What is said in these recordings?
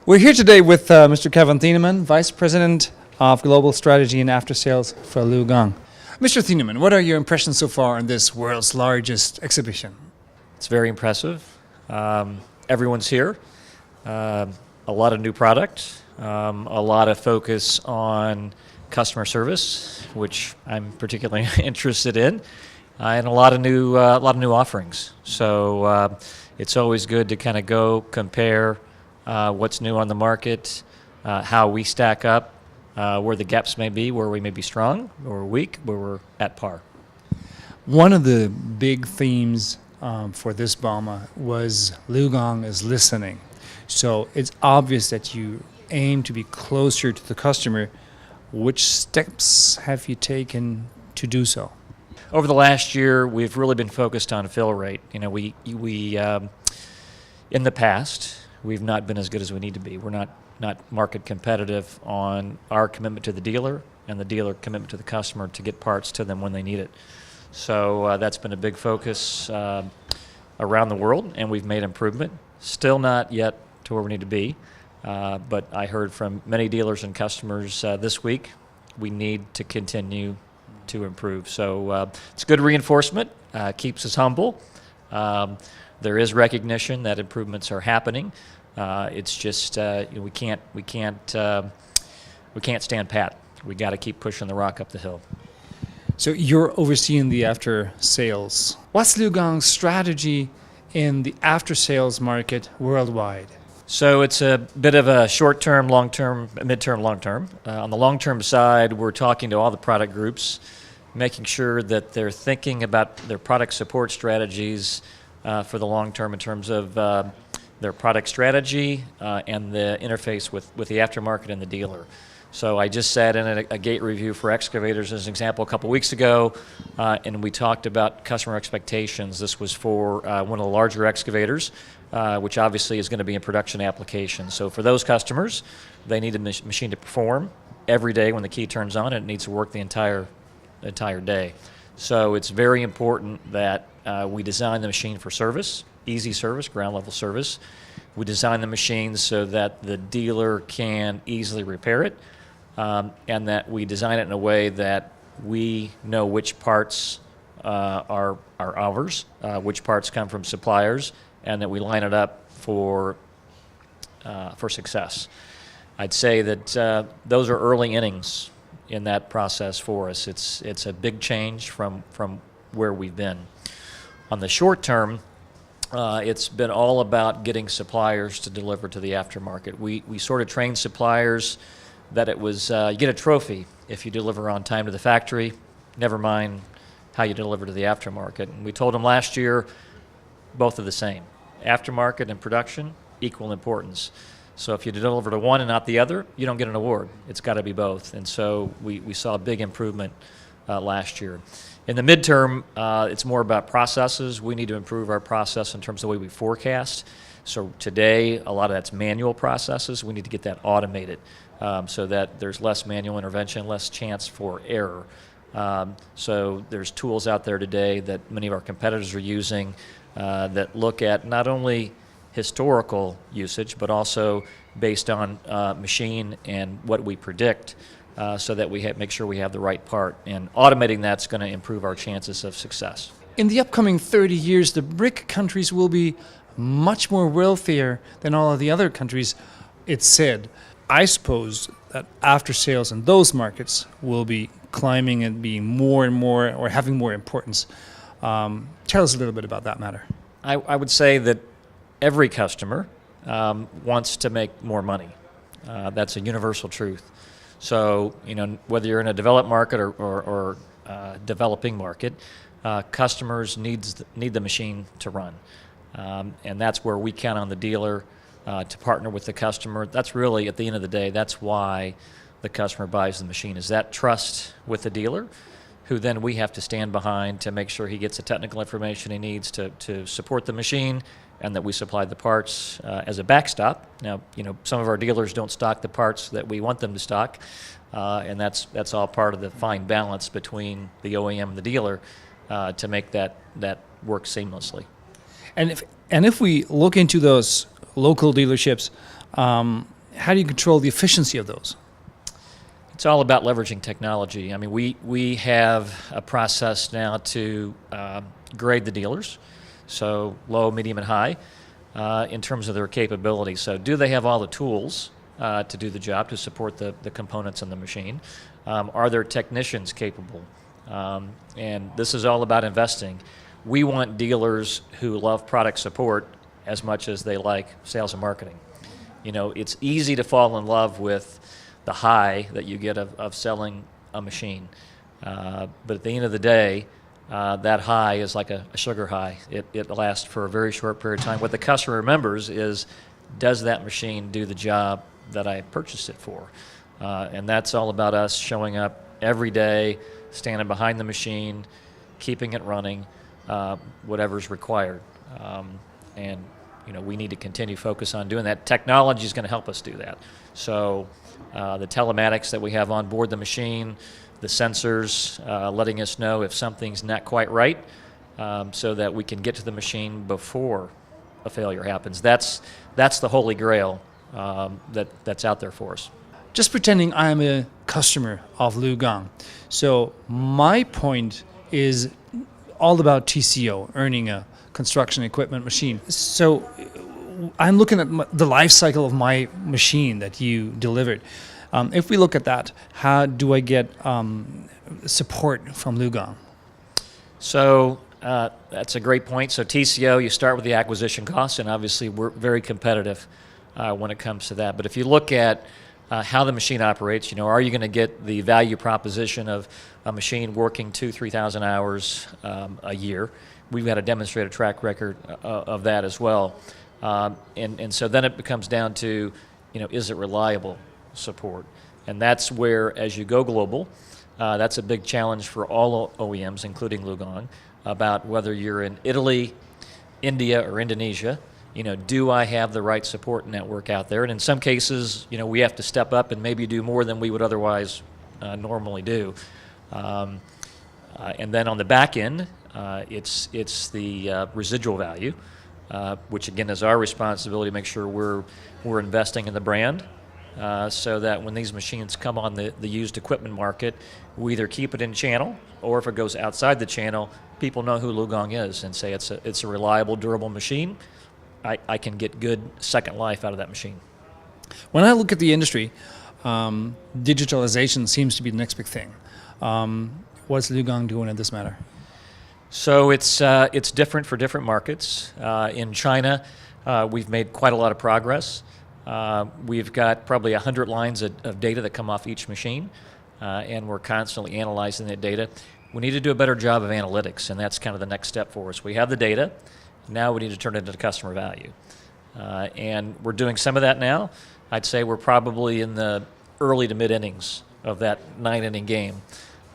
We're here today with Mr. Kevin Thieneman, Vice President of Global Strategy and Aftersales for LiuGong. Mr. Thieneman, what are your impressions so far on this world's largest exhibition? It's very impressive. Everyone's here. A lot of new product, a lot of focus on customer service, which I'm particularly interested in, and a lot of new offerings. So it's always good to kind of go compare what's new on the market, how we stack up, where the gaps may be, where we may be strong or weak, where we're at par. One of the big themes for this Bauma was LiuGong is listening. So it's obvious that you aim to be closer to the customer. Which steps have you taken to do so? Over the last year, we've really been focused on fill rate. You know, we in the past, we've not been as good as we need to be. We're not market competitive on our commitment to the dealer and the dealer commitment to the customer to get parts to them when they need it. So that's been a big focus around the world, and we've made improvement. Still not yet to where we need to be, but I heard from many dealers and customers this week, we need to continue to improve. So it's good reinforcement, keeps us humble. There is recognition that improvements are happening. It's just we can't stand pat. We got to keep pushing the rock up the hill. So you're overseeing the after sales. What's LiuGong's strategy in the after sales market worldwide? So it's a bit of a short-term, long-term, mid-term, long-term. On the long-term side, we're talking to all the product groups, making sure that they're thinking about their product support strategies for the long term in terms of their product strategy and the interface with the aftermarket and the dealer. So I just sat in a gate review for excavators as an example a couple weeks ago, and we talked about customer expectations. This was for one of the larger excavators, which obviously is going to be in production applications. So for those customers, they need a machine to perform every day when the key turns on. It needs to work the entire day. So it's very important that we design the machine for service, easy service, ground level service. We design the machine so that the dealer can easily repair it, and that we design it in a way that we know which parts are ours, which parts come from suppliers, and that we line it up for success. I'd say that those are early innings in that process for us. It's a big change from where we've been. On the short term, it's been all about getting suppliers to deliver to the aftermarket. We sort of train suppliers that it was you get a trophy if you deliver on time to the factory, never mind how you deliver to the aftermarket. And we told them last year both are the same. Aftermarket and production, equal importance. So if you deliver to one and not the other, you don't get an award. It's got to be both. And so we saw a big improvement last year. In the midterm, it's more about processes. We need to improve our process in terms of the way we forecast. So today, a lot of that's manual processes. We need to get that automated so that there's less manual intervention, less chance for error. So there's tools out there today that many of our competitors are using that look at not only historical usage, but also based on machine and what we predict, so that we make sure we have the right part. And automating that's going to improve our chances of success. In the upcoming 30 years, the BRIC countries will be much more wealthier than all of the other countries, it's said. I suppose that after sales in those markets will be climbing and being more and more, or having more importance. Tell us a little bit about that matter. I would say that every customer wants to make more money. That's a universal truth. So, you know, whether you're in a developed market or developing market, customers need the machine to run. And that's where we count on the dealer to partner with the customer. That's really, at the end of the day, that's why the customer buys the machine, is that trust with the dealer, who then we have to stand behind to make sure he gets the technical information he needs to support the machine, and that we supply the parts as a backstop. Now, you know, some of our dealers don't stock the parts that we want them to stock, and that's all part of the fine balance between the OEM and the dealer to make that work seamlessly. And if we look into those local dealerships, how do you control the efficiency of those? It's all about leveraging technology. I mean, we have a process now to grade the dealers, so low, medium, and high, in terms of their capability. So do they have all the tools to do the job, to support the components in the machine? Are their technicians capable? And this is all about investing. We want dealers who love product support as much as they like sales and marketing. You know, it's easy to fall in love with the high that you get of selling a machine. But at the end of the day, that high is like a sugar high. It lasts for a very short period of time. What the customer remembers is, does that machine do the job that I purchased it for? And that's all about us showing up every day, standing behind the machine, keeping it running, whatever's required. And you know, we need to continue to focus on doing that. Technology is going to help us do that. So the telematics that we have on board the machine, the sensors letting us know if something's not quite right, so that we can get to the machine before a failure happens. That's the holy grail that's out there for us. Just pretending I'm a customer of LiuGong. So my point is all about TCO, earning a construction equipment machine. So I'm looking at the life cycle of my machine that you delivered. If we look at that, how do I get support from LiuGong? So that's a great point. So TCO, you start with the acquisition costs, and obviously we're very competitive when it comes to that. But if you look at how the machine operates, you know, are you going to get the value proposition of a machine working 2,000-3,000 hours a year? We've got a demonstrated track record of that as well. And so then it becomes down to, you know, is it reliable support? And that's where, as you go global, that's a big challenge for all OEMs, including LiuGong, about whether you're in Italy, India, or Indonesia. You know, do I have the right support network out there? And in some cases, you know, we have to step up and maybe do more than we would otherwise normally do. And then on the back end, it's the residual value, which again is our responsibility to make sure we're investing in the brand, so that when these machines come on the used equipment market, we either keep it in channel, or if it goes outside the channel, people know who LiuGong is and say it's a reliable, durable machine. I can get good second life out of that machine. When I look at the industry, digitalisation seems to be the next big thing. What's LiuGong doing in this matter? So it's different for different markets. In China, we've made quite a lot of progress. We've got probably 100 lines of data that come off each machine, and we're constantly analyzing that data. We need to do a better job of analytics, and that's kind of the next step for us. We have the data. Now we need to turn it into customer value. And we're doing some of that now. I'd say we're probably in the early to mid innings of that 9-inning game.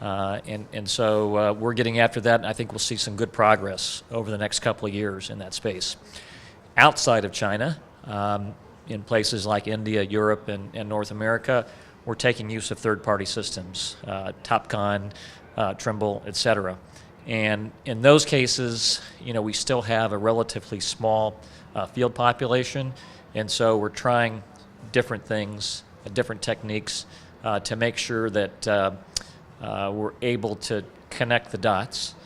And so we're getting after that, and I think we'll see some good progress over the next couple of years in that space. Outside of China, in places like India, Europe, and North America, we're taking use of third-party systems, Topcon, Trimble, et cetera. And in those cases, you know, we still have a relatively small field population, and so we're trying different things, different techniques to make sure that we're able to connect the dots.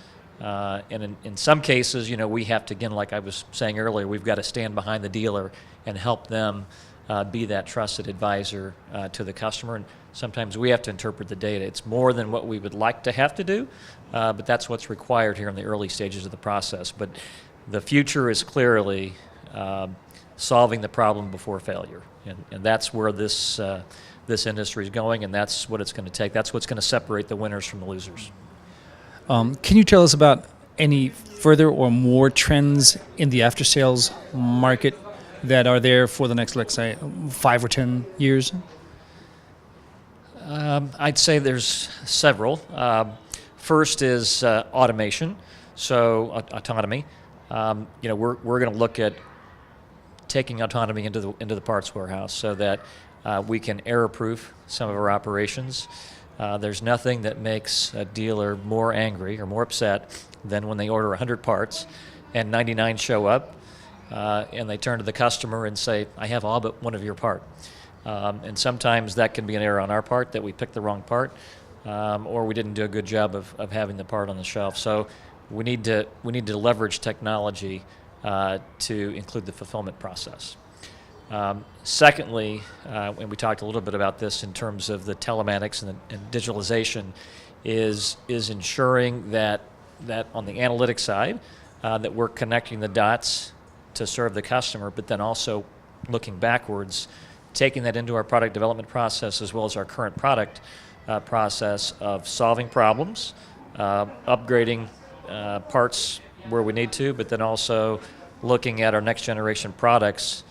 And in some cases, you know, we have to, again, like I was saying earlier, we've got to stand behind the dealer and help them be that trusted advisor to the customer. And sometimes we have to interpret the data. It's more than what we would like to have to do, but that's what's required here in the early stages of the process. But the future is clearly solving the problem before failure, and that's where this industry is going, and that's what it's going to take. That's what's going to separate the winners from the losers. Can you tell us about any further or more trends in the after-sales market that are there for the next, let's say, 5 or 10 years? I'd say there's several. First is automation, so autonomy. You know, we're going to look at taking autonomy into the parts warehouse so that we can error-proof some of our operations. There's nothing that makes a dealer more angry or more upset than when they order 100 parts and 99 show up, and they turn to the customer and say, I have all but one of your part. And sometimes that can be an error on our part, that we picked the wrong part, or we didn't do a good job of having the part on the shelf. So we need to leverage technology to include the fulfillment process. Secondly, and we talked a little bit about this in terms of the telematics and digitalization, is ensuring that on the analytics side, that we're connecting the dots to serve the customer, but then also looking backwards, taking that into our product development process as well as our current product process of solving problems, upgrading parts where we need to, but then also looking at our next generation products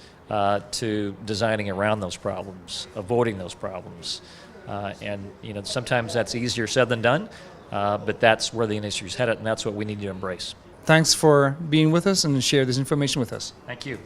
to designing around those problems, avoiding those problems. And sometimes that's easier said than done, but that's where the industry's headed, and that's what we need to embrace. Thanks for being with us and share this information with us. Thank you.